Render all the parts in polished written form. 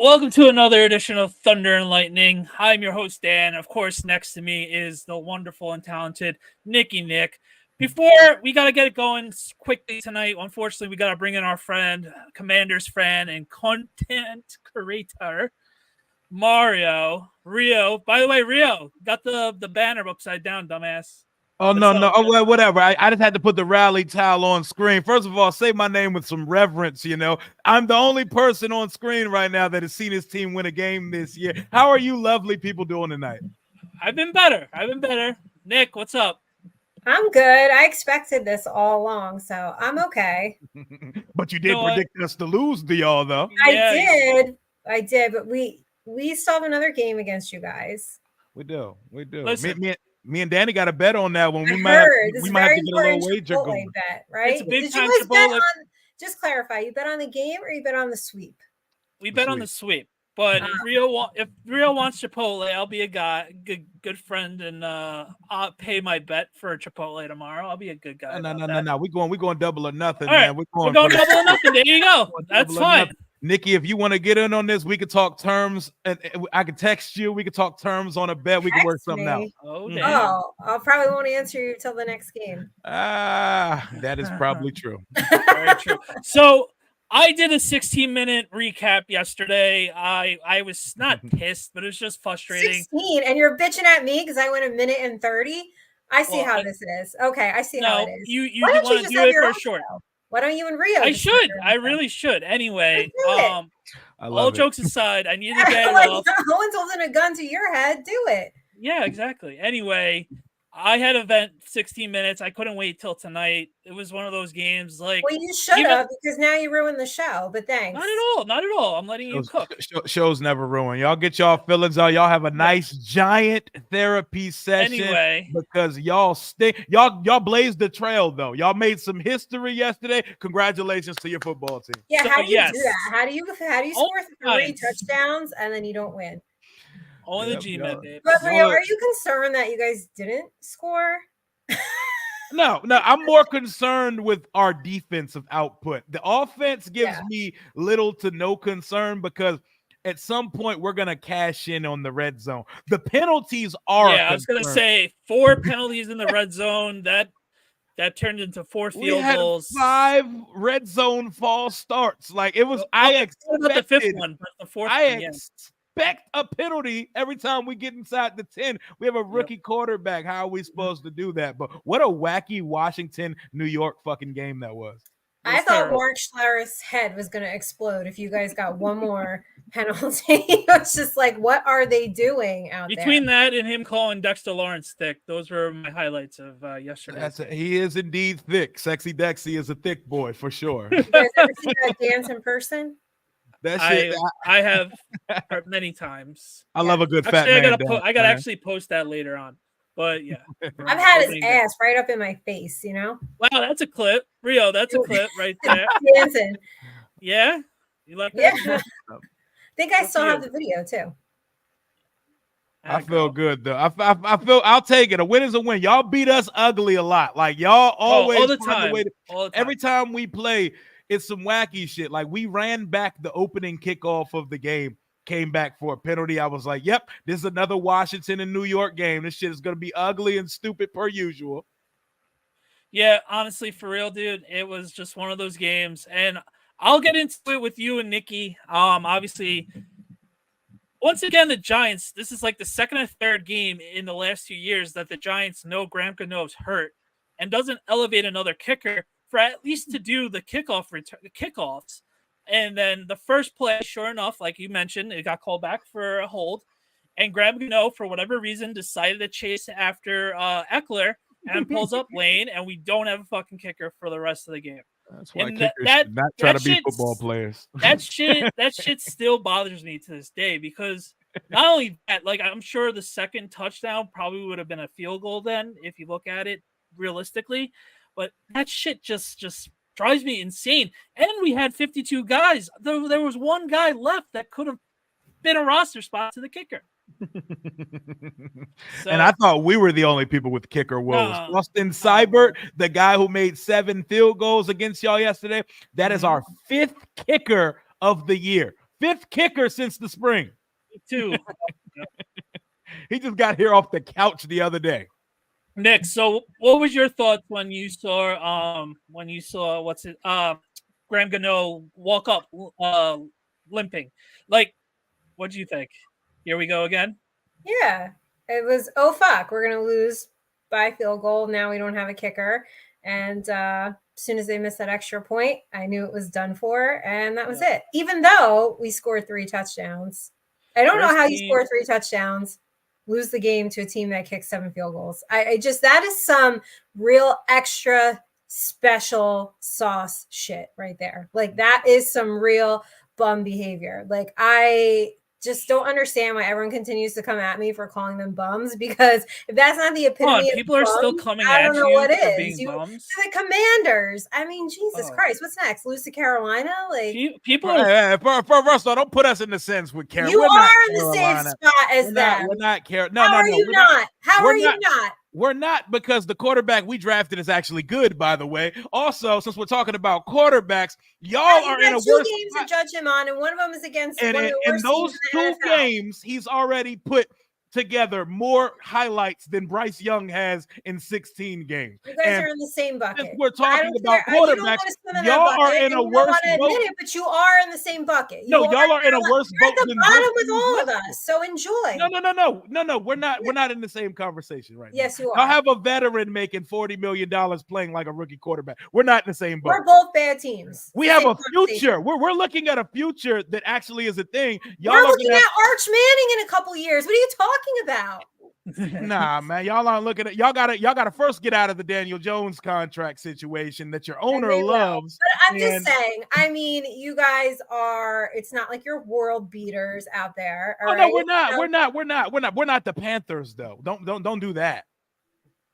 Welcome to another edition of Thunder and Lightning. I'm your host, Dan. Of course, next to me is the wonderful and talented Nick. Before we got to get it going quickly tonight, unfortunately, we got to bring in our friend, Commanders fan and content creator, Rio. By the way, Rio, got the banner upside down, dumbass. Oh, no. Oh, well, whatever. I just had to put the rally towel on screen. First of all, say my name with some reverence, I'm the only person on screen right now that has seen his team win a game this year. How are you lovely people doing tonight? I've been better. Nick, what's up? I'm good. I expected this all along, so I'm okay. But you did predict us to lose to y'all, though. I did, but we still have another game against you guys. We do. Listen, Me and Danny got a bet on that one. We might have to get a little wager going. Bet, right? It's a big Did time you guys bet Chipotle. on? Just clarify. You bet on the game or you bet on the sweep? We bet on the sweep. But if Rio wants Chipotle, I'll be a good friend, and I'll pay my bet for Chipotle tomorrow. I'll be a good guy. No. We're going double or nothing, man. Right. We're going double or nothing. There you go. That's fine. Nikki, if you want to get in on this, we could talk terms, and I can text you. We could talk terms on a bet. We can work something out. Oh, damn. I probably won't answer you till the next game. That is probably true. Very true. So I did a 16-minute recap yesterday. I was not pissed, but it was just frustrating. 16, and you're bitching at me because I went a minute and 30. I see how this is. Okay, I see how it is. You want to do it for short. Why don't you and Rio? I should. I really should. Anyway, all jokes aside, I need to get like, no one's holding a gun to your head. Do it. Yeah, exactly. Anyway, I had a vent 16 minutes. I couldn't wait till tonight. It was one of those games like. Well, you should have because now you ruined the show. But thanks. Not at all. I'm letting you cook. Shows never ruin. Y'all get y'all feelings out. Y'all have a nice giant therapy session. Anyway, because y'all stay. Y'all blazed the trail though. Y'all made some history yesterday. Congratulations to your football team. Yeah. How do you do that? How do you score 3 touchdowns and then you don't win? Only the G-Men, babe. But Rio, are you concerned that you guys didn't score? No, I'm more concerned with our defensive output. The offense gives me little to no concern because at some point we're going to cash in on the red zone. The penalties are I was going to say 4 penalties in the red zone. That turned into 4 field goals. 5 red zone false starts. Like it was I expected the 5th one, but the 4th one, expect a penalty every time we get inside the 10. We have a rookie quarterback. How are we supposed to do that? But what a wacky Washington, New York fucking game that was. I thought Mark Schlereth's head was going to explode if you guys got one more penalty. It's just like, what are they doing out there? Between that and him calling Dexter Lawrence thick, those were my highlights of yesterday. He is indeed thick. Sexy Dexy is a thick boy for sure. You guys ever seen that dance in person? I have many times. I love a good fat man. I gotta actually post that later on. But yeah, I've had his ass right up in my face. Wow, that's a clip, Rio. That's a clip right there. Dancing. Yeah, you like that? Yeah. I think I still have the video too. I feel good though. I feel I'll take it. A win is a win. Y'all beat us ugly a lot. Like y'all always all the time. Every time we play. It's some wacky shit. Like we ran back the opening kickoff of the game, came back for a penalty. I was like, yep, this is another Washington and New York game. This shit is going to be ugly and stupid per usual. Yeah, honestly, for real, dude, it was just one of those games. And I'll get into it with you and Nikki. Obviously, once again, the Giants, this is like the second or third game in the last 2 years that the Giants know Graham Gano's hurt and doesn't elevate another kicker for at least to do the kickoffs. And then the first play, sure enough, like you mentioned, it got called back for a hold. And Graham Gano, for whatever reason, decided to chase after Eckler and pulls up lane, and we don't have a fucking kicker for the rest of the game. That's why kickers should not try to be football players. That shit still bothers me to this day because not only that, like I'm sure the second touchdown probably would have been a field goal then if you look at it realistically. But that shit just drives me insane. And we had 52 guys. There was one guy left that could have been a roster spot to the kicker. And I thought we were the only people with kicker woes. Austin Seibert, the guy who made 7 field goals against y'all yesterday, that is our 5th kicker of the year. 5th kicker since the spring. Me too. He just got here off the couch the other day. Nick, so what was your thoughts when you saw Graham Gano walk up limping? Like, what do you think? Here we go again. Yeah, it was, oh fuck, we're gonna lose by field goal. Now we don't have a kicker, and as soon as they missed that extra point, I knew it was done for, and that was it. Even though we scored 3 touchdowns, I don't know how you score 3 touchdowns, lose the game to a team that kicks 7 field goals. I just, that is some real extra special sauce shit right there. Like, that is some real bum behavior. Like, I just don't understand why everyone continues to come at me for calling them bums, because if that's not the epitome of people are still coming I at don't know you what for is. being bums. The Commanders. I mean, Jesus Christ, what's next? Lose to Carolina? Like, people are first of all, don't put us in the sense with Carolina. You are in the same spot as them. We're not Carolina. How are you not? How are you not? We're not, because the quarterback we drafted is actually good, by the way. Also, since we're talking about quarterbacks, y'all are in a two worse games to judge him on, and one of them is against and one of the worst those teams in the 2 NFL. games, he's already put together more highlights than Bryce Young has in 16 games. You guys are in the same bucket. We're talking about quarterbacks. Y'all are in a worse boat. Admit it, but you are in the same bucket. Y'all are in a worse boat at the bottom with all of us. So enjoy. No. We're not in the same conversation right now. Yes, you are. I'll have a veteran making $40 million playing like a rookie quarterback. We're not in the same boat. We're both bad teams. We have a future. We're looking at a future that actually is a thing. We're looking at Arch Manning in a couple years. What are you talking about? Nah, man, y'all aren't looking at y'all gotta first get out of the Daniel Jones contract situation that your owner loves. But I'm just saying, I mean, you guys are, it's not like you're world beaters out there. No, we're not the Panthers though. Don't do that.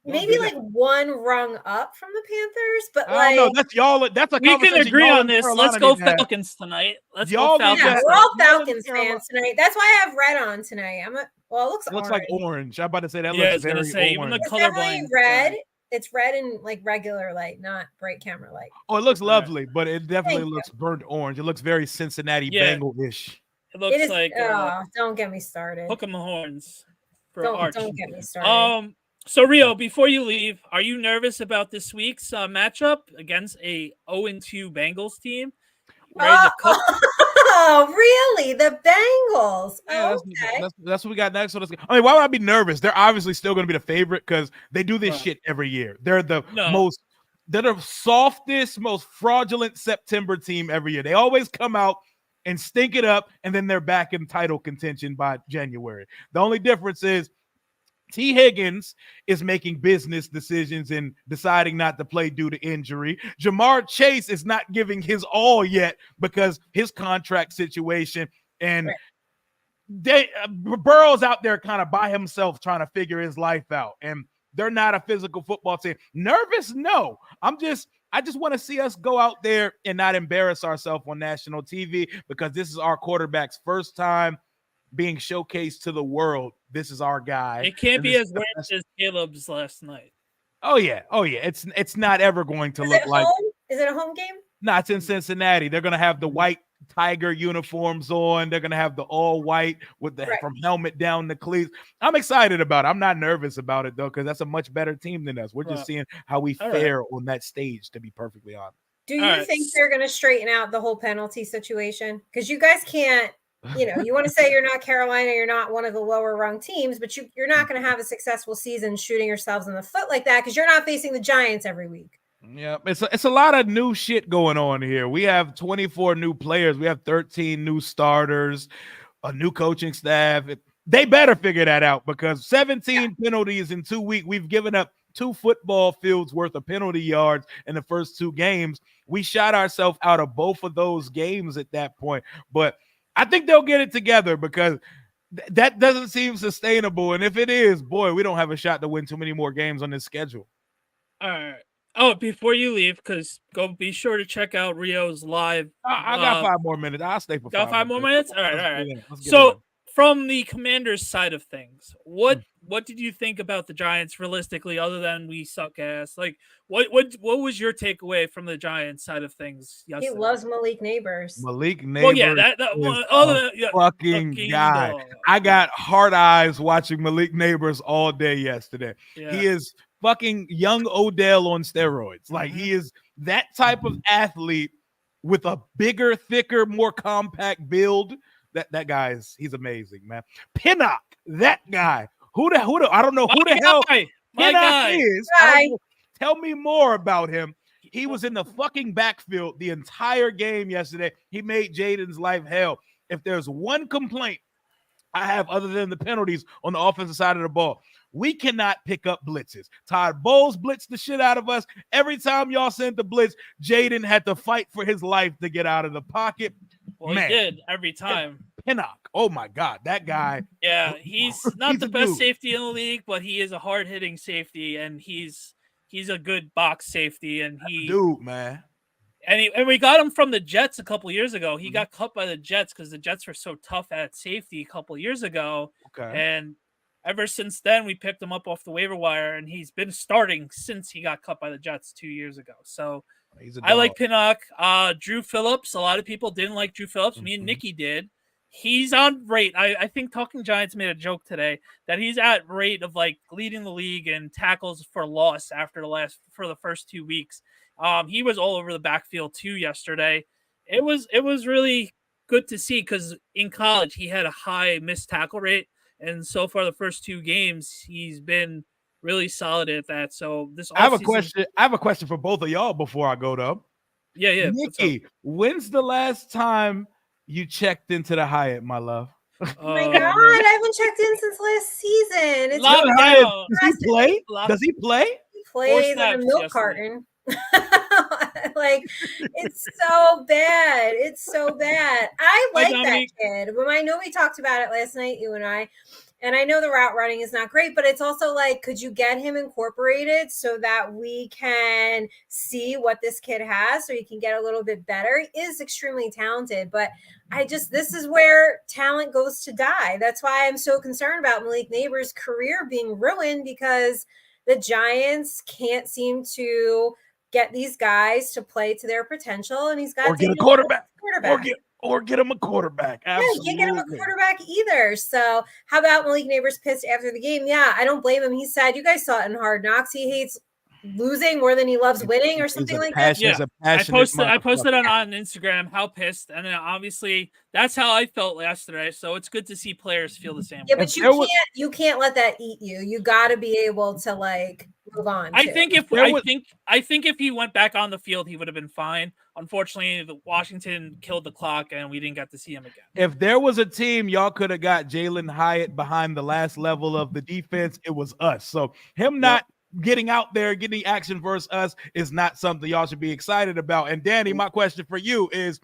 Maybe like one rung up from the Panthers, but like no, that's y'all. That's a we can agree on this. Let's go Falcons tonight. Let's go Falcons. Yeah, we're all Falcons fans tonight. That's why I have red on tonight. Well, it looks like orange. I'm about to say that looks very orange. Even the colorblind. Red. It's red in like regular light, not bright camera light. Oh, it looks lovely, but it definitely looks burnt orange. It looks very Cincinnati Bengal-ish. It looks like. Don't get me started. Hook 'em the horns. Don't get me started. So Rio, before you leave, are you nervous about this week's matchup against a 0-2 Bengals team? Oh, really? The Bengals? Yeah, that's what we got next. I mean, why would I be nervous? They're obviously still going to be the favorite because they do this shit every year. They're the softest, most fraudulent September team every year. They always come out and stink it up, and then they're back in title contention by January. The only difference is T. Higgins is making business decisions and deciding not to play due to injury. Jamar Chase is not giving his all yet because his contract situation, and Burrow's out there kind of by himself trying to figure his life out. And they're not a physical football team. Nervous? No. I just want to see us go out there and not embarrass ourselves on national TV, because this is our quarterback's first time being showcased to the world. This is our guy. It can't be as weird as Caleb's last night. Oh yeah. It's not ever going to look like. Is it a home game? No, it's in Cincinnati. They're gonna have the white Tiger uniforms on. They're gonna have the all white with the from helmet down the cleats. I'm excited about it. I'm not nervous about it though, because that's a much better team than us. We're just seeing how we fare on that stage, to be perfectly honest. Do you think they're gonna straighten out the whole penalty situation? Because you guys can't. You want to say you're not Carolina, you're not one of the lower rung teams, but you're not going to have a successful season shooting yourselves in the foot like that, because you're not facing the Giants every week. Yeah, it's a lot of new shit going on here. We have 24 new players. We have 13 new starters, a new coaching staff. They better figure that out, because 17 penalties in 2 weeks. We've given up 2 football fields worth of penalty yards in the first 2 games. We shot ourselves out of both of those games at that point, but I think they'll get it together, because that doesn't seem sustainable. And if it is, boy, we don't have a shot to win too many more games on this schedule. All right. Oh, before you leave, because be sure to check out Rio's live. I got 5 more minutes. I'll stay for 5 more minutes. All right. So from the Commanders side of things, what what did you think about the Giants realistically, other than we suck ass? Like, what was your takeaway from the Giants side of things He yesterday? loves Malik Neighbors. Malik Well, yeah, Neighbors that is one, other a than fucking fucking guy. dog. I got hard eyes watching Malik Neighbors all day yesterday. Yeah. He is fucking young Odell on steroids. Like he is that type of athlete with a bigger, thicker, more compact build. That guy he's amazing, man. Pinnock, that guy. Who the I don't know who the hell Pinnock is. I don't know. Tell me more about him. He was in the fucking backfield the entire game yesterday. He made Jaden's life hell. If there's one complaint I have other than the penalties on the offensive side of the ball, we cannot pick up blitzes. Todd Bowles blitzed the shit out of us. Every time y'all sent the blitz, Jaden had to fight for his life to get out of the pocket. Well, Man, he did every time. Pinnock. Oh my God, that guy. Yeah, he's not the best dude. safety in the league, but he is a hard hitting safety, and he's a good box safety, and dude, man. And we got him from the Jets a couple years ago. He got cut by the Jets because the Jets were so tough at safety a couple years ago. Okay. And ever since then, we picked him up off the waiver wire, and he's been starting since he got cut by the Jets 2 years ago. So I like Pinnock. Drew Phillips. A lot of people didn't like Drew Phillips. Me and Nikki did. He's on rate. I think Talking Giants made a joke today that he's at rate of like leading the league in tackles for loss for the first 2 weeks. He was all over the backfield too yesterday. It was really good to see because in college he had a high missed tackle rate, and so far the first 2 games he's been really solid at that. So this I have a question. I have a question for both of y'all before I go though. Yeah. Nikki, when's the last time you checked into the Hyatt, my love? Oh my God, I haven't checked in since last season. It's Does he play? Does he play? He plays in a milk carton. Like, it's so bad. It's so bad. I like that kid. I know we talked about it last night, you and I know the route running is not great, but it's also like, could you get him incorporated so that we can see what this kid has so he can get a little bit better? He is extremely talented, but this is where talent goes to die. That's why I'm so concerned about Malik Neighbors' career being ruined, because the Giants can't seem to get these guys to play to their potential, and he's got or get a quarterback. Or get him a quarterback. Absolutely. Yeah, you can't get him a quarterback either. So how about Malik Neighbors pissed after the game? Yeah, I don't blame him. He said, you guys saw it in Hard Knocks. He hates losing more than he loves winning, or something like that. Yeah, I posted on Instagram how pissed, and then obviously that's how I felt yesterday. So it's good to see players feel the same. Yeah, but you can't let that eat you. You got to be able to like move on. I think if he went back on the field, he would have been fine. Unfortunately, the Washington killed the clock, and we didn't get to see him again. If there was a team y'all could have got Jalen Hyatt behind the last level of the defense, it was us. So him not getting out there, getting action versus us is not something y'all should be excited about. And Danny, my question for you is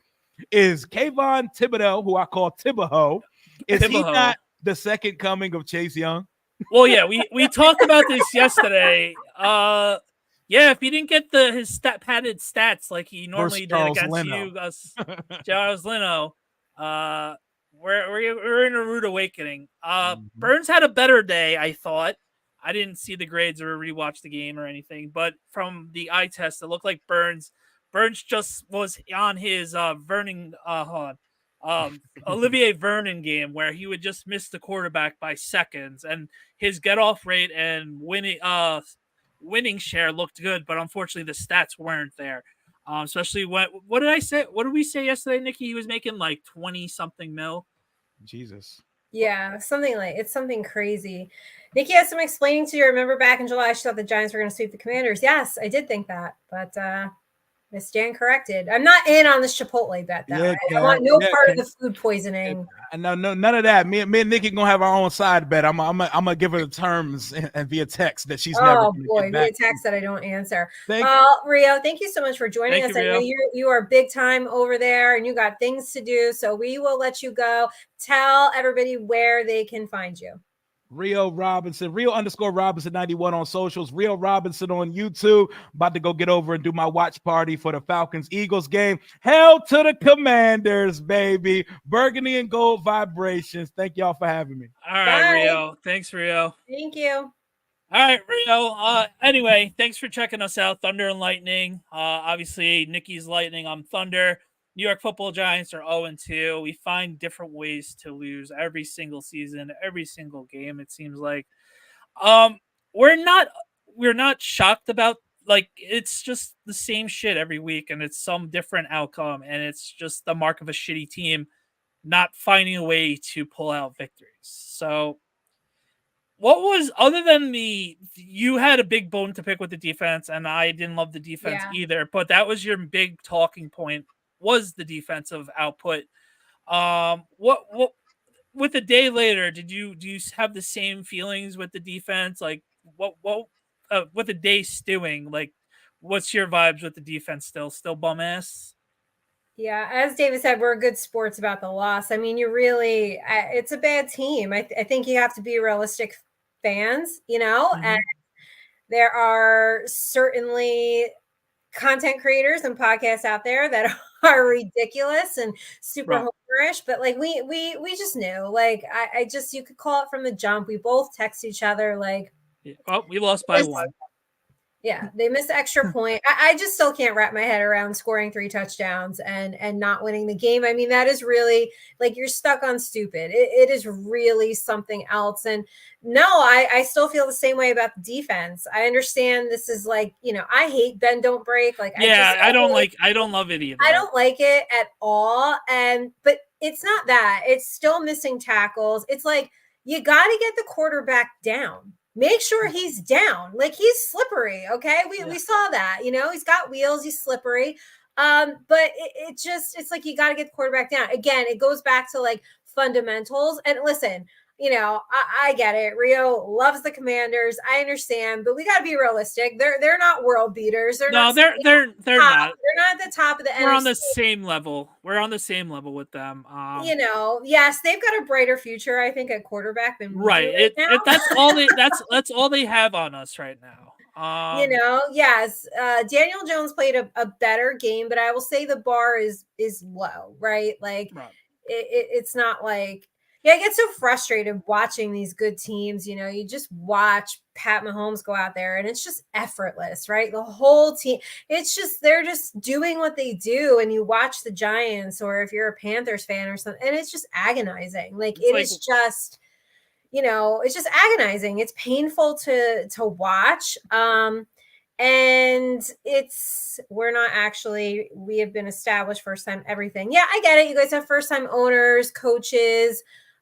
Kayvon Thibodeau, who I call Thibodeau, he not the second coming of Chase Young? Well, yeah, we talked about this yesterday. Yeah, if he didn't get his padded stats like he normally did against you, Charles Leno, we're in a rude awakening. Burns had a better day, I thought. I didn't see the grades or rewatch the game or anything, but from the eye test, it looked like Burns just was on his Olivier Vernon game where he would just miss the quarterback by seconds, and his get off rate and winning share looked good, but unfortunately the stats weren't there. Especially what did I say? What did we say yesterday, Nikki? He was making like 20 something mil. Jesus. Yeah, it's something crazy. Nikki has some explaining to do. Remember back in July, she thought the Giants were going to sweep the Commanders. Yes, I did think that, but I stand corrected. I'm not in on this Chipotle bet, though. Yeah, I want no part of the food poisoning. No, none of that. Me and Nikki gonna have our own side bet. I'm gonna give her the terms and via text that she's never. Oh boy, via text that I don't answer. Rio, thank you so much for joining us. I know you are big time over there, and you got things to do, so we will let you go. Tell everybody where they can find you. Rio Robinson, Rio_Robinson 91 on socials, Rio Robinson on YouTube. About to go get over and do my watch party for the Falcons-Eagles game. Hell to the Commanders, baby. Burgundy and gold vibrations. Thank y'all for having me. All right, Bye. Rio. Thanks, Rio. Thank you. All right, Rio. Anyway, thanks for checking us out. Thunder and Lightning. Obviously, Nikki's Lightning. I'm Thunder. New York Football Giants are 0-2. We find different ways to lose every single season, every single game. It seems like. We're not shocked about, like, it's just the same shit every week, and it's some different outcome, and it's just the mark of a shitty team not finding a way to pull out victories. So. What was, other than you had a big bone to pick with the defense, and I didn't love the defense either, but that was your big talking point, was the defensive output. What with a day later, do you have the same feelings with the defense? Like what with a day stewing, like what's your vibes with the defense still bum ass? Yeah, as David said, we're good sports about the loss. I mean, it's a bad team. I think you have to be realistic fans, and there are certainly content creators and podcasts out there that are ridiculous and super homerish, but like we just knew, like I just, you could call it from the jump. We both text each other like, oh, we lost by 1. Yeah, they missed the extra point. I just still can't wrap my head around scoring 3 touchdowns and not winning the game. I mean, that is really, like, you're stuck on stupid. It is really something else. And no, I still feel the same way about the defense. I understand this is like, I hate bend don't break. Like, I don't love it either. I don't like it at all. But it's not that. It's still missing tackles. It's like, you got to get the quarterback down. Make sure he's down. Like, he's slippery. Okay. We saw that, he's got wheels, he's slippery. But it's like, you got to get the quarterback down. Again, it goes back to like fundamentals. And listen, I get it. Rio loves the Commanders. I understand, but we got to be realistic. They're not world beaters. They're not. They're not. They're not at the top of the NFC. We're on the same level. We're on the same level with them. Yes, they've got a brighter future, I think, at quarterback than right. That's all they have on us right now. Yes. Daniel Jones played a better game, but I will say the bar is low, right? Like, it's not like. Yeah, I get so frustrated watching these good teams. You just watch Pat Mahomes go out there and it's just effortless, right? The whole team, they're just doing what they do. And you watch the Giants, or if you're a Panthers fan or something, and it's just agonizing. It's just agonizing. It's painful to watch. And we have been established first time everything. Yeah, I get it. You guys have first time owners, coaches,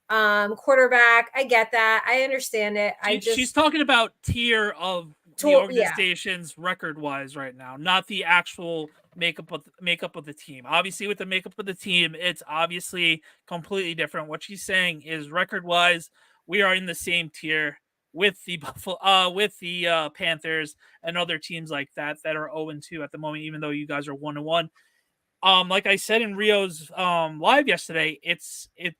quarterback. I get that. I understand it. She's talking about tier of the organization's record wise right now, not the actual makeup of the team. Obviously, with the makeup of the team, it's obviously completely different. What she's saying is record wise, we are in the same tier with the Panthers and other teams like that are 0-2 at the moment, even though you guys are 1-1. Like I said in Rio's live yesterday,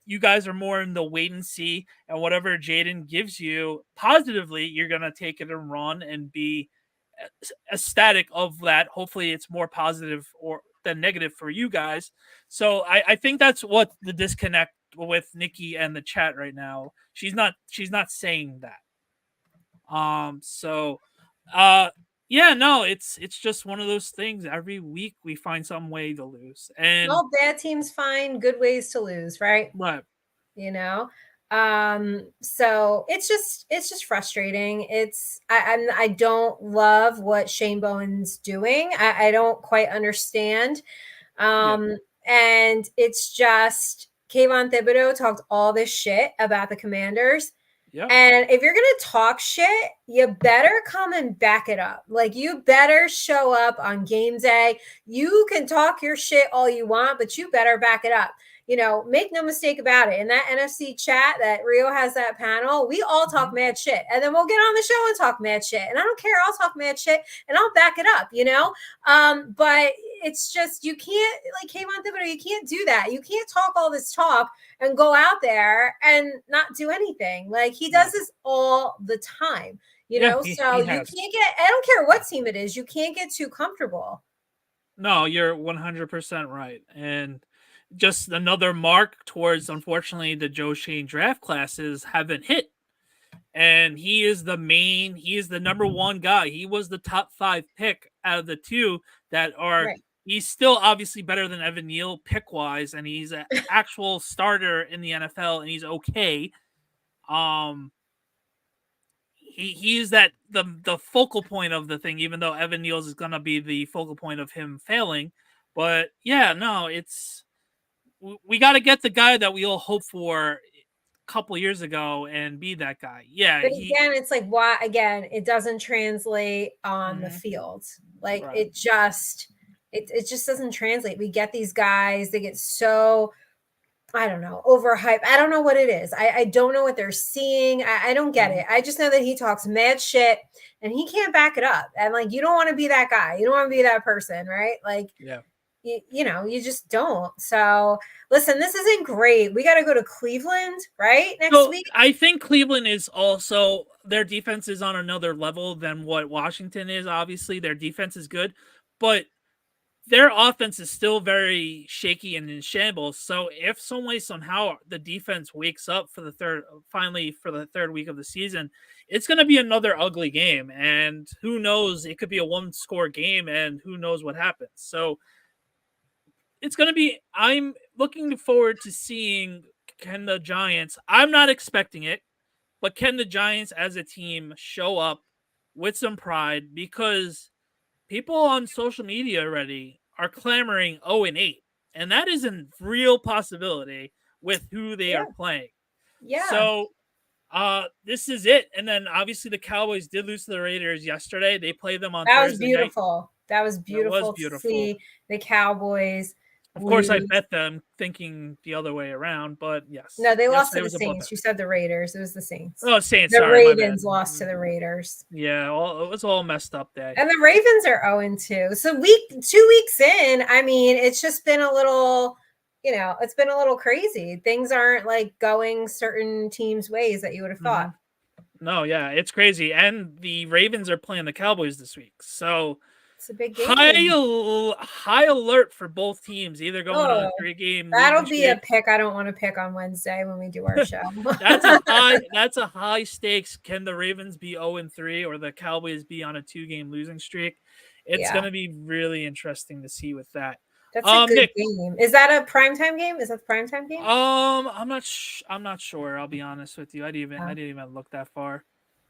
you guys are more in the wait and see, and whatever Jaden gives you positively, you're gonna take it and run and be ecstatic of that. Hopefully, it's more positive than negative for you guys. So I think that's what the disconnect with Nikki and the chat right now. She's not saying that. Yeah, no, it's just one of those things. Every week we find some way to lose, and all bad teams find good ways to lose, right? Right. So it's just frustrating. I don't love what Shane Bowen's doing. I don't quite understand. And it's just Kayvon Thibodeau talked all this shit about the Commanders. Yep. And if you're going to talk shit, you better come and back it up. Like, you better show up on game day. You can talk your shit all you want, but you better back it up. Make no mistake about it. In that NFC chat that Rio has, that panel, we all talk mad shit. And then we'll get on the show and talk mad shit. And I don't care. I'll talk mad shit and I'll back it up, But it's just, you can't, like Kayvon Thibodeau, you can't do that. You can't talk all this talk and go out there and not do anything. Like, he does this all the time, you know? So you can't get, I don't care what team it is, you can't get too comfortable. No, you're 100% right. And just another mark towards, unfortunately, the Joe Shane draft classes haven't hit. And he is the number one guy. He was the top 5 pick out of the two that are, Right. He's still obviously better than Evan Neal pick wise, and he's an actual starter in the NFL, and he's okay. He is that the focal point of the thing, even though Evan Neal's is gonna be the focal point of him failing. But yeah, no, we got to get the guy that we all hope for a couple years ago and be that guy. Yeah, but again, it's like, why? Again, it doesn't translate on the field. Like, Right. it just doesn't translate. We get these guys, they get so, I don't know, overhyped. I don't know what it is. I don't know what they're seeing. I don't get it. I just know that he talks mad shit and he can't back it up. And like, you don't want to be that guy. You don't want to be that person, right? Like, Yeah. You know, you just don't. So listen, this isn't great. We got to go to Cleveland, right? Next week. I think Cleveland is also, their defense is on another level than what Washington is. Obviously, their defense is good, but their offense is still very shaky and in shambles. So if some way, somehow the defense wakes up for the third week of the season, it's going to be another ugly game. And who knows, it could be a 1-score game and who knows what happens. So it's going to be, I'm looking forward to seeing, can the Giants, I'm not expecting it, but can the Giants as a team show up with some pride? Because people on social media already are clamoring 0-8, and that is a real possibility with who they are playing. Yeah. So this is it. And then obviously the Cowboys did lose to the Raiders yesterday. They played them on Thursday night. That was beautiful to see the Cowboys. Of course, I bet them thinking the other way around, but yes. No, they lost to the Saints. You said the Raiders. It was the Saints. Oh, Saints. The Ravens lost to the Raiders. Yeah, it was all messed up there. And the Ravens are 0-2. So 2 weeks in, I mean, it's just been a little, you know, it's been a little crazy. Things aren't like going certain teams' ways that you would have thought. No, yeah, it's crazy. And the Ravens are playing the Cowboys this week. So it's a big game. High alert for both teams, either going on a 3-game. That'll be a pick I don't want to pick on Wednesday when we do our show. That's a high stakes. Can the Ravens be 0-3 or the Cowboys be on a 2-game losing streak? It's going to be really interesting to see with that. That's a good game. Is that a primetime game? Is that the primetime game? I'm not sure. I'll be honest with you. I didn't even look that far.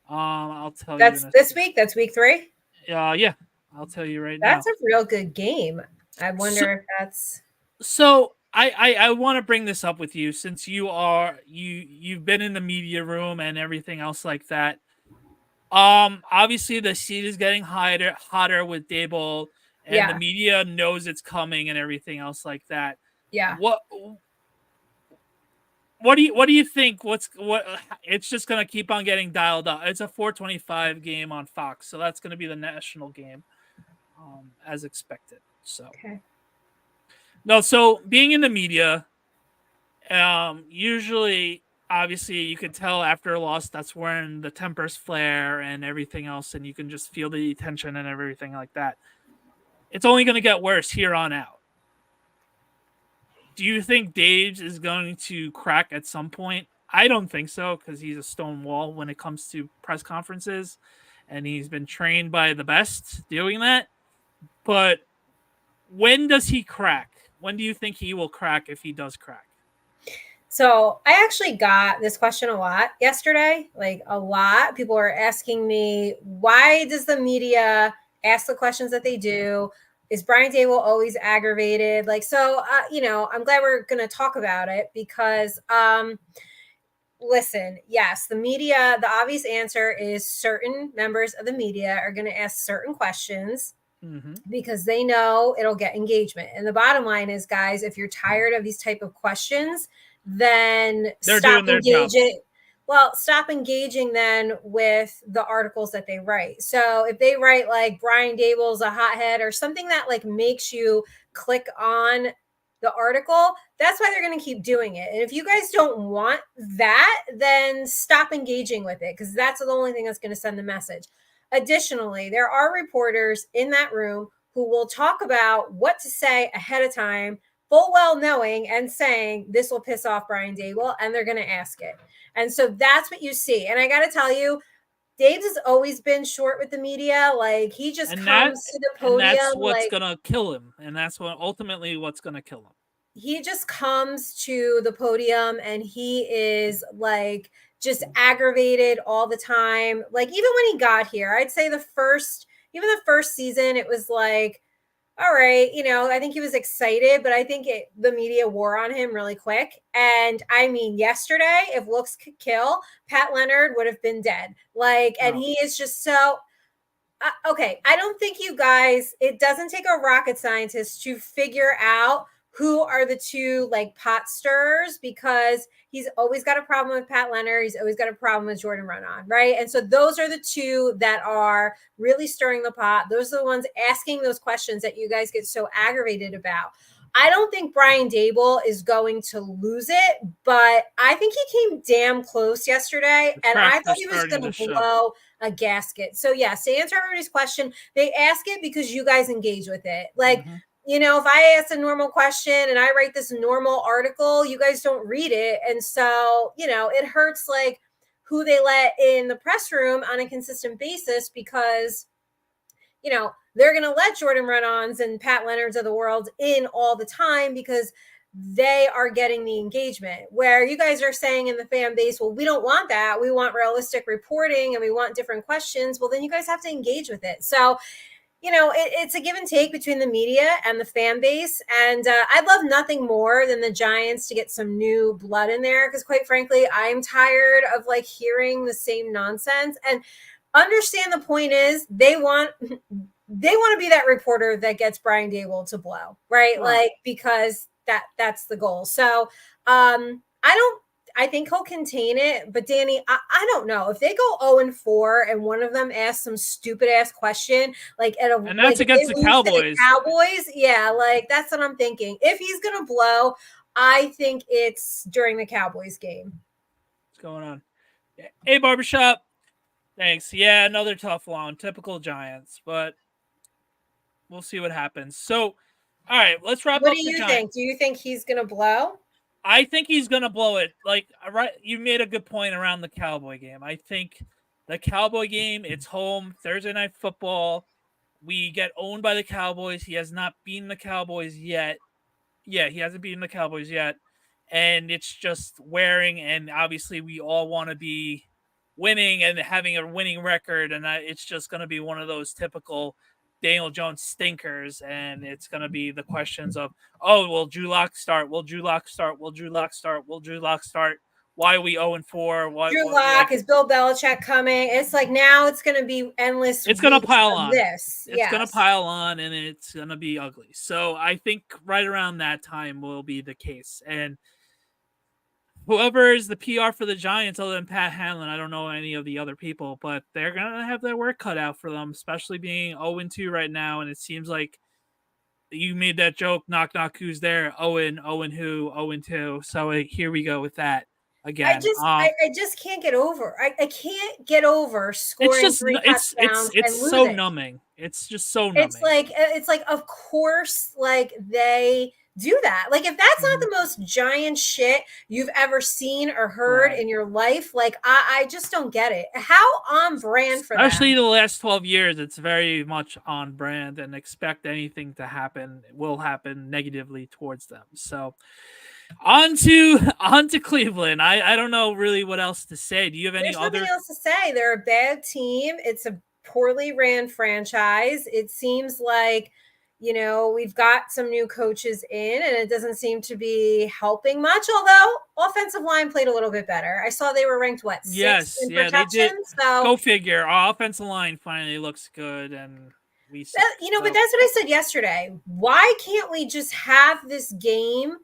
I'll tell you. That's this week. That's week 3. Yeah. I'll tell you right now. That's a real good game. I wonder if that's. So I want to bring this up with you since you've been in the media room and everything else like that. Obviously the seat is getting hotter with Daboll, and the media knows it's coming and everything else like that. Yeah. What do you think? It's just gonna keep on getting dialed up. It's a 4:25 game on Fox, so that's gonna be the national game, as expected. So okay. No, so being in the media, usually, obviously, you could tell after a loss that's when the tempers flare and everything else, and you can just feel the tension and everything like that. It's only going to get worse here on out. Do you think Daves is going to crack at some point? I don't think so, because he's a stone wall when it comes to press conferences, and he's been trained by the best doing that. But when does he crack? When do you think he will crack if he does crack? So I actually got this question a lot yesterday, like a lot. People were asking me, why does the media ask the questions that they do? Is Brian Daboll always aggravated? Like, so, I'm glad we're going to talk about it because, listen, yes, the media, the obvious answer is certain members of the media are going to ask certain questions. Mm-hmm. Because they know it'll get engagement. And the bottom line is, guys, if you're tired of these type of questions, then they're stop engaging. well, stop engaging then with the articles that they write. So if they write like Brian Dable's a hothead or something that like makes you click on the article, that's why they're going to keep doing it. And if you guys don't want that, then stop engaging with it, because that's the only thing that's going to send the message. Additionally, there are reporters in that room who will talk about what to say ahead of time, full well knowing and saying this will piss off Brian Dable, and they're going to ask it. And so that's what you see. And I got to tell you, Dave's has always been short with the media. Like he just comes to the podium. And that's what's like, gonna kill him. And that's what ultimately what's gonna kill him. He just comes to the podium and he is like just aggravated all the time. Like even when he got here, I'd say the first season, it was like, all right, I think he was excited, but I think the media wore on him really quick. And I mean, yesterday, if looks could kill, Pat Leonard would have been dead. And he is just so okay. I don't think you guys, it doesn't take a rocket scientist to figure out who are the two like pot stirrers, because he's always got a problem with Pat Leonard. He's always got a problem with Jordan Run-On, right? And so those are the two that are really stirring the pot. Those are the ones asking those questions that you guys get so aggravated about. I don't think Brian Dable is going to lose it, but I think he came damn close yesterday, and I thought he was going to blow a gasket. So yes, to answer everybody's question, they ask it because you guys engage with it. If I ask a normal question and I write this normal article, you guys don't read it. And so, it hurts like who they let in the press room on a consistent basis, because, they're going to let Jordan Run-Ons and Pat Leonards of the world in all the time because they are getting the engagement, where you guys are saying in the fan base, well, we don't want that. We want realistic reporting and we want different questions. Well, then you guys have to engage with it. So, it's a give and take between the media and the fan base. And I'd love nothing more than the Giants to get some new blood in there, because quite frankly, I'm tired of like hearing the same nonsense. And understand the point is they want to be that reporter that gets Brian Dable to blow, right? Like, because that's the goal. So I think he'll contain it, but Danny, I don't know if they go 0-4 and one of them asks some stupid ass question, and that's against the Cowboys. Yeah, that's what I'm thinking. If he's gonna blow, I think it's during the Cowboys game. What's going on? Hey, Barbershop. Thanks. Yeah, another tough one. Typical Giants, but we'll see what happens. So, all right, let's wrap up. What do you think? Do you think he's gonna blow? I think he's going to blow it. You made a good point around the Cowboy game. I think the Cowboy game, it's home, Thursday Night Football. We get owned by the Cowboys. He has not beaten the Cowboys yet. Yeah, he hasn't beaten the Cowboys yet. And it's just wearing, and obviously we all want to be winning and having a winning record. And it's just going to be one of those typical Daniel Jones stinkers, and it's going to be the questions of, will Drew Lock start? Will Drew Lock start? Will Drew Lock start? Will Drew Lock start? Why are we 0-4? Drew Lock, is Bill Belichick coming? It's like now it's going to be endless. It's going to pile on. It's going to pile on, and it's going to be ugly. So I think right around that time will be the case. And whoever is the PR for the Giants, other than Pat Hanlon, I don't know any of the other people, but they're going to have their work cut out for them, especially being 0-2 right now. And it seems like you made that joke, knock, knock, who's there? Owen who? 0-2. So here we go with that again. I just can't get over. I can't get over scoring three touchdowns. It's so numbing. It's just so numbing. It's like, of course, they do that. If that's not the most Giant shit you've ever seen or heard in your life, I just don't get it. How on brand for that? Especially the last 12 years, it's very much on brand, and expect anything to happen will happen negatively towards them. So on to Cleveland. I don't know really what else to say. Do you have any nothing else to say? They're a bad team. It's a poorly ran franchise. It seems like we've got some new coaches in, and it doesn't seem to be helping much, although offensive line played a little bit better. I saw they were ranked, sixth in protection? They did. So, go figure. Our offensive line finally looks good, and but that's what I said yesterday. Why can't we just have this game?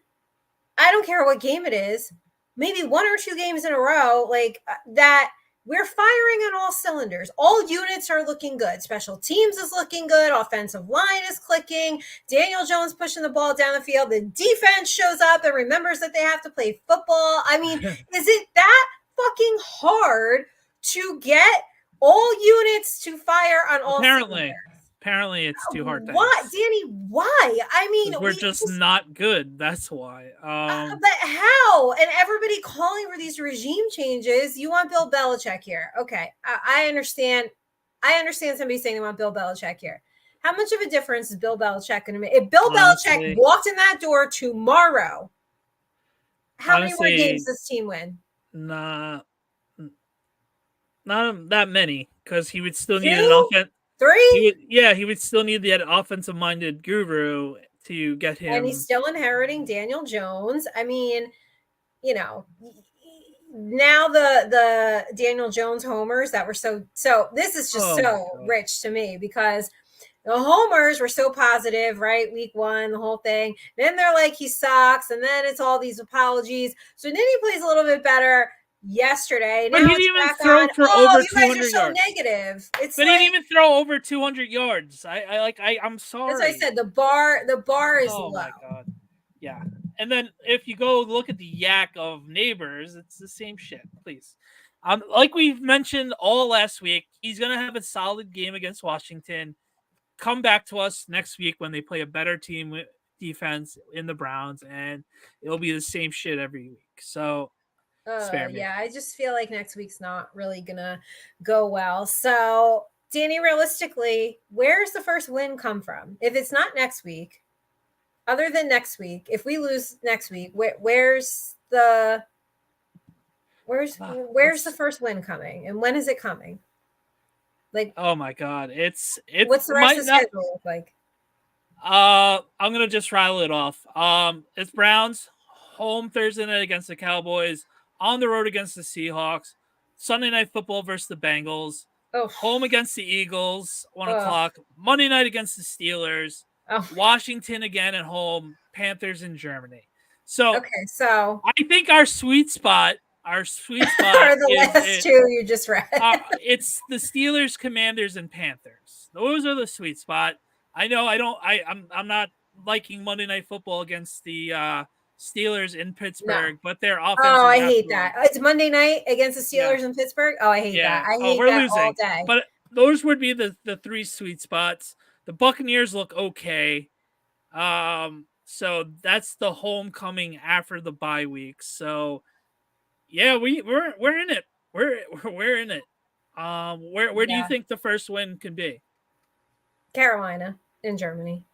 I don't care what game it is. maybe 1 or 2 games in a row, like that we're firing on all cylinders. All units are looking good. Special teams is looking good. Offensive line is clicking. Daniel Jones pushing the ball down the field. The defense shows up and remembers that they have to play football. I mean, is it that fucking hard to get all units to fire on all cylinders? Apparently, it's too hard. Why, Danny? Why? I mean, we're just not good. That's why. But how? And everybody calling for these regime changes. You want Bill Belichick here? Okay, I understand. I understand somebody saying they want Bill Belichick here. How much of a difference is Bill Belichick going to make? If Bill Belichick walked in that door tomorrow, how many more games does this team win? Not that many, because he would still need an offense. 3? He would still need that offensive-minded guru to get him. And he's still inheriting Daniel Jones. I mean, you know, now the Daniel Jones homers that were so this is just rich to me, because the homers were so positive, right? Week 1, the whole thing. Then they're like, he sucks. And then it's all these apologies. So then he plays a little bit better yesterday. But he didn't even throw for over 200 yards. So negative. It's but he didn't even throw over 200 yards. I'm sorry. That's what I said. The bar is low. Oh my God. Yeah. And then if you go look at the yak of Neighbors, it's the same shit. Please. Like we've mentioned all last week, he's gonna have a solid game against Washington. Come back to us next week when they play a better team with defense in the Browns, and it'll be the same shit every week. So yeah, I just feel like next week's not really gonna go well. So, Danny, realistically, where's the first win come from? If it's not next week, other than next week, if we lose next week, where's the first win coming, and when is it coming? Like, oh my God, it's what's the rest of the schedule look like? I'm gonna just rattle it off. It's Browns home Thursday night against the Cowboys. On the road against the Seahawks, Sunday Night Football versus the Bengals, home against the Eagles, 1 o'clock, Monday night against the Steelers, Washington again at home, Panthers in Germany. So, so I think our sweet spot are the last 2 you just read. It's the Steelers, Commanders, and Panthers. Those are the sweet spot. I know I'm not liking Monday Night Football against the Steelers in Pittsburgh, but their offense. Oh, I hate that. It's Monday night against the Steelers in Pittsburgh. Oh, I hate that. I hate that losing all day. But those would be the 3 sweet spots. The Buccaneers look okay. So that's the homecoming after the bye week. So yeah, we're in it. We're in it. Where do you think the first win can be? Carolina in Germany.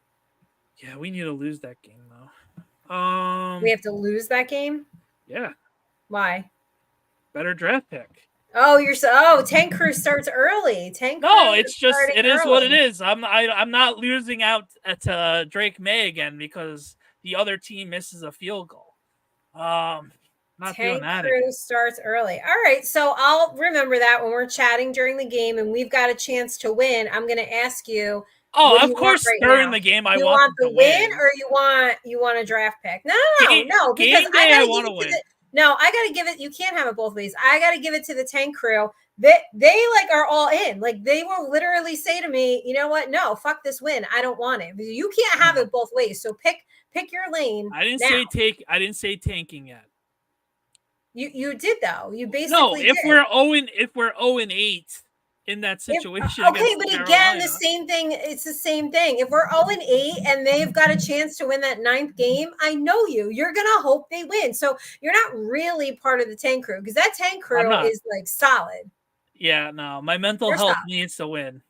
Yeah, we need to lose that game though. We have to lose that game? Yeah. Why? Better draft pick. Oh, Tank Crew starts early. It's just it is what it is. I'm not losing out at Drake May again because the other team misses a field goal. Not doing that. Tank Crew starts early. All right, so I'll remember that when we're chatting during the game and we've got a chance to win. I'm going to ask you. Oh, of course, during the game, I want the win, or you want a draft pick? No, because I want to win. No, I got to give it. You can't have it both ways. I got to give it to the Tank Crew. They like are all in. Like they will literally say to me, you know what? No, fuck this win. I don't want it. You can't have it both ways. So pick your lane. I didn't say tanking yet. You did though. You basically if we're 0-8 in that situation. Okay, but again, the same thing. It's the same thing. If we're 0-8 and they've got a chance to win that 9th game, I know you're gonna hope they win. So you're not really part of the Tank Crew because that Tank Crew is like solid. Yeah, no, my mental health needs to win.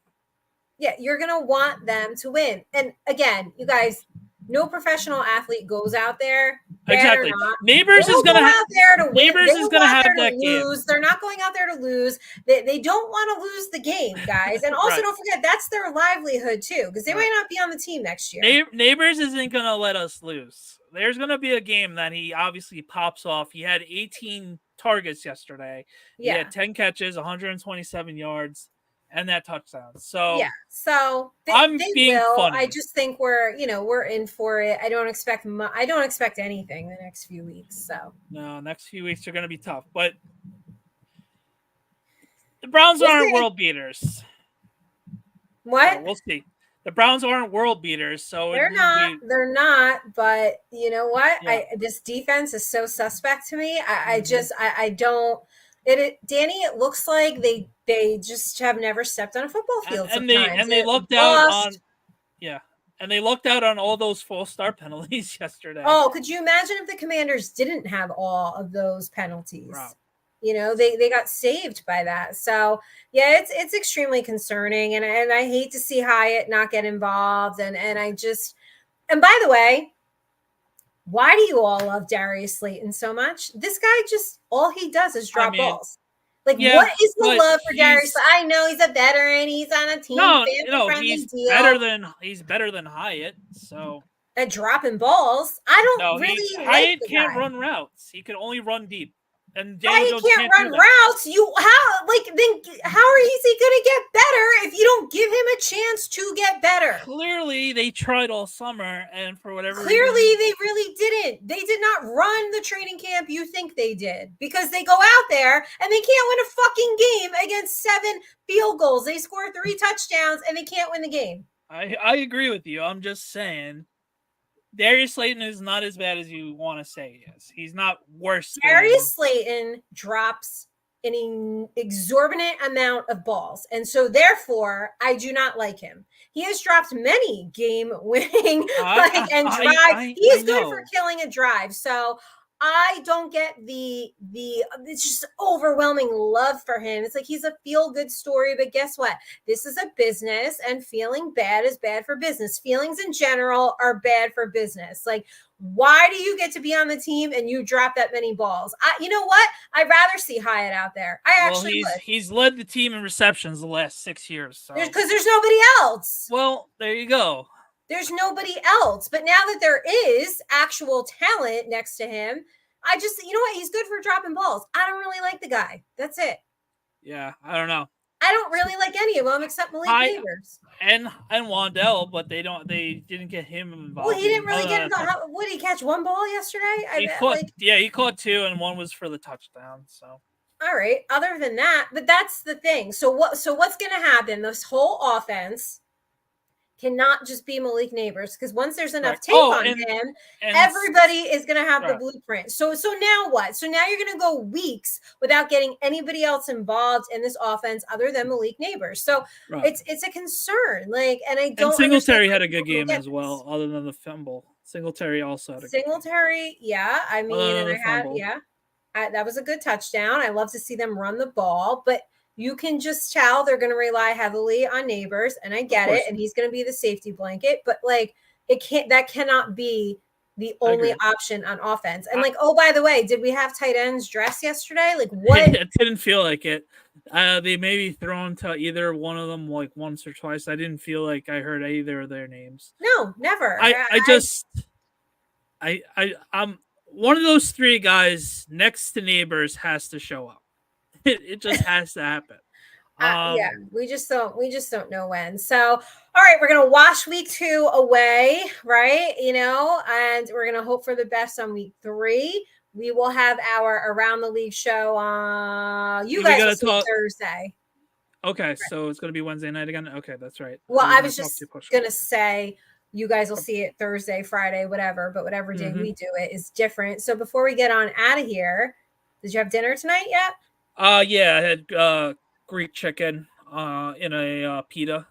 Yeah, you're gonna want them to win. And again, you guys, no professional athlete goes out there. Exactly. Neighbors is going to have that game. They're not going out there to lose. They don't want to lose the game, guys. And also don't forget that's their livelihood too, because they might not be on the team next year. Neighbors isn't going to let us lose. There's going to be a game that he obviously pops off. He had 18 targets yesterday. He had 10 catches, 127 yards. and that touchdown. So yeah, so I'm they being will. funny. I just think we're in for it. I don't expect anything the next few weeks. So no, next few weeks are going to be tough, but the Browns We'll aren't see. world beaters. What? So we'll see. The Browns aren't world beaters, so They're not. They're not. But you know what? Yeah. This defense is so suspect to me. I Mhm. just I don't. Danny, it looks like they just have never stepped on a football field. and Sometimes they lucked out on and they lucked out on all those false start penalties yesterday. Oh, could you imagine if the Commanders didn't have all of those penalties? Wow. You know, they got saved by that. So yeah, it's extremely concerning, and I hate to see Hyatt not get involved, and by the way, why do you all love Darius Slayton so much? This guy just all he does is drop balls. Like, what is the love for Darius? I know he's a veteran. He's on a team. No, he's better than Hyatt. So at dropping balls, I don't really. Hyatt can't run routes. He can only run deep. And Daniel Jones can't run routes. Then how is he going to get better if you don't give him a chance to get better? Clearly, they tried all summer, and for whatever reason, they really didn't. They did not run the training camp you think they did, because they go out there and they can't win a fucking game against 7 field goals. They score 3 touchdowns and they can't win the game. I agree with you. I'm just saying, Darius Slayton is not as bad as you want to say he is. He's not worse. Darius Slayton drops an exorbitant amount of balls, and so therefore I do not like him. He has dropped many game-winning and drive. He is good for killing a drive. So I don't get it's just overwhelming love for him. It's like he's a feel-good story, but guess what? This is a business, and feeling bad is bad for business. Feelings in general are bad for business. Like, why do you get to be on the team and you drop that many balls? You know what? I'd rather see Hyatt out there. He's led the team in receptions the last 6 years. So. Because there's nobody else. Well, there you go. There's nobody else. But now that there is actual talent next to him, you know what? He's good for dropping balls. I don't really like the guy. That's it. Yeah, I don't know. I don't really like any of them except Malik Neighbors and Wandell, but they didn't get him involved. Well, he didn't really get involved. What did he catch? 1 ball yesterday? He caught 2, and 1 was for the touchdown. So all right. Other than that, but that's the thing. So what's going to happen? This whole offense cannot just be Malik Neighbors, because once there's enough tape on him, everybody is going to have the blueprint. So now what? So now you're going to go weeks without getting anybody else involved in this offense other than Malik Neighbors. So it's a concern. Like, and I don't. And Singletary had a good game as well, other than the fumble. Singletary also had a Singletary. Yeah, I mean, that was a good touchdown. I love to see them run the ball, but you can just tell they're going to rely heavily on Neighbors, and I get it. And he's going to be the safety blanket, but like that cannot be the only option on offense. And oh, by the way, did we have tight ends dress yesterday? Like, what? It didn't feel like it. They maybe thrown to either one of them like once or twice. I didn't feel like I heard either of their names. No, never. I'm one of those 3 guys next to Neighbors has to show up. It just has to happen. Yeah, we just don't know when. So, all right, we're gonna wash week 2 away, right? You know, and we're gonna hope for the best on week 3. We will have our Around the League show on. You guys will see Thursday. Okay, so it's gonna be Wednesday night again. Okay, that's right. Well, I was just gonna say you guys will see it Thursday, Friday, whatever. But whatever day we do it is different. So before we get on out of here, did you have dinner tonight yet? Yeah, I had Greek chicken in a pita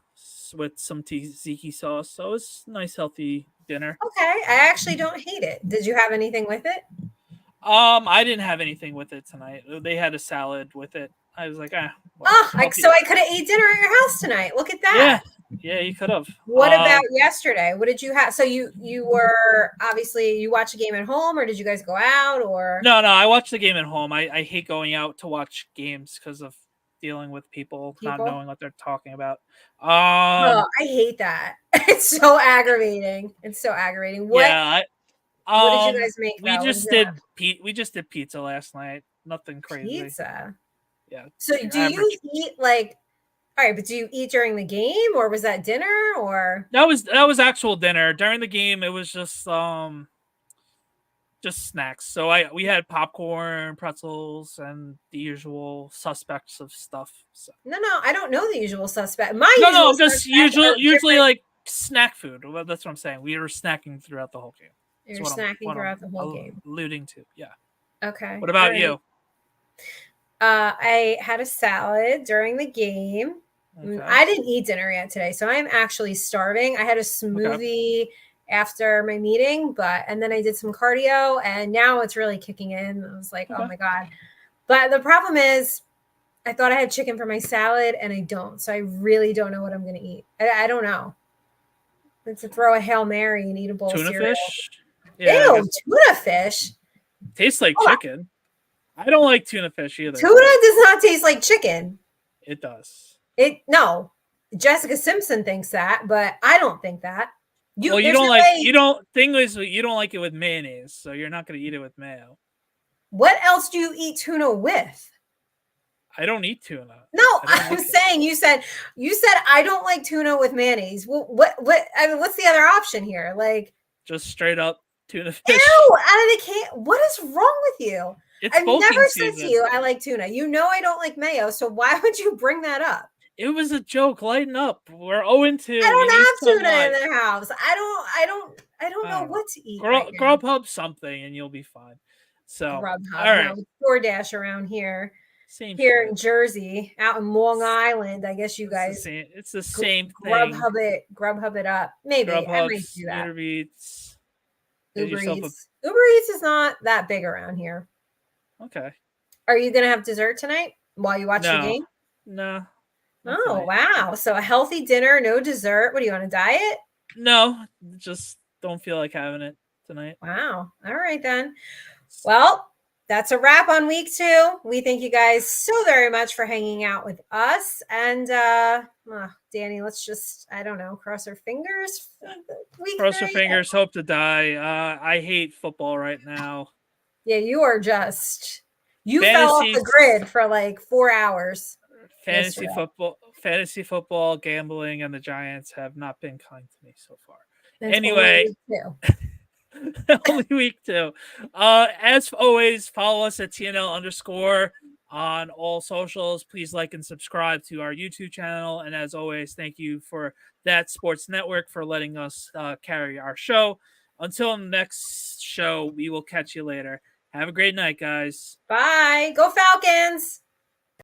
with some tzatziki sauce. So it's a nice, healthy dinner. Okay, I actually don't hate it. Did you have anything with it? I didn't have anything with it tonight. They had a salad with it. I was like, so I could have ate dinner at your house tonight. Look at that. Yeah, you could have. What about yesterday? What did you have? So you were obviously you watched a game at home, or did you guys go out? Or no, I watched the game at home. I hate going out to watch games because of dealing with people not knowing what they're talking about. I hate that. It's so aggravating. What? Yeah. What did you guys make? We just did pizza last night. Nothing crazy. Pizza. Yeah. So do you eat like? All right, but do you eat during the game, or was that dinner, or That was actual dinner. During the game, it was just snacks. So we had popcorn, pretzels, and the usual suspects of stuff. So no, I don't know the usual suspect. My no, usual I'm just suspect are usually different- like snack food. Well, that's what I'm saying. We were snacking throughout the whole game. You're That's snacking throughout the whole I'm game. alluding to. Yeah. Okay. What about All right. you? I had a salad during the game. Okay. I didn't eat dinner yet today, so I'm actually starving. I had a smoothie after my meeting, and then I did some cardio, and now it's really kicking in. I was like, oh my God. But the problem is, I thought I had chicken for my salad, and I don't. So I really don't know what I'm going to eat. I don't know. It's to throw a Hail Mary and eat a bowl of Tuna cereal. fish. Yeah. Ew, tuna fish. Tastes like chicken. I don't like tuna fish either. Tuna does not taste like chicken. It does. No. Jessica Simpson thinks that, but I don't think that. You don't like it with mayonnaise, so you're not going to eat it with mayo. What else do you eat tuna with? I don't eat tuna. No, I'm saying you said I don't like tuna with mayonnaise. Well, what I mean, what's the other option here? Like just straight up tuna fish. Ew, out of the can. What is wrong with you? I've never said to you I like tuna. You know I don't like mayo, so why would you bring that up? It was a joke. Lighten up. We're 0-2. I don't have tuna in the house. I don't know what to eat. Grubhub something and you'll be fine. So Grubhub. All right. No, DoorDash around here. Same here shit. in Jersey, out in Long Island. I guess you guys. It's the same thing. Grubhub it up. Maybe I might do that. Uber Eats. Uber Eats is not that big around here. Okay. Are you gonna have dessert tonight while you watch the game? No. Oh wow! So a healthy dinner, no dessert. What are you on a diet? No, just don't feel like having it tonight. Wow. All right then. Well, that's a wrap on week 2. We thank you guys so very much for hanging out with us. And Danny, let's just, I don't know, cross our fingers. Cross our fingers, hope to die. I hate football right now. Yeah, you are just, you fell off the grid for like 4 hours. Fantasy football, gambling, and the Giants have not been kind to me so far. That's anyway. Only week 2. As always, follow us at TNL_ on all socials. Please like and subscribe to our YouTube channel. And as always, thank you for That Sports Network for letting us carry our show. Until next show, we will catch you later. Have a great night, guys. Bye. Go Falcons.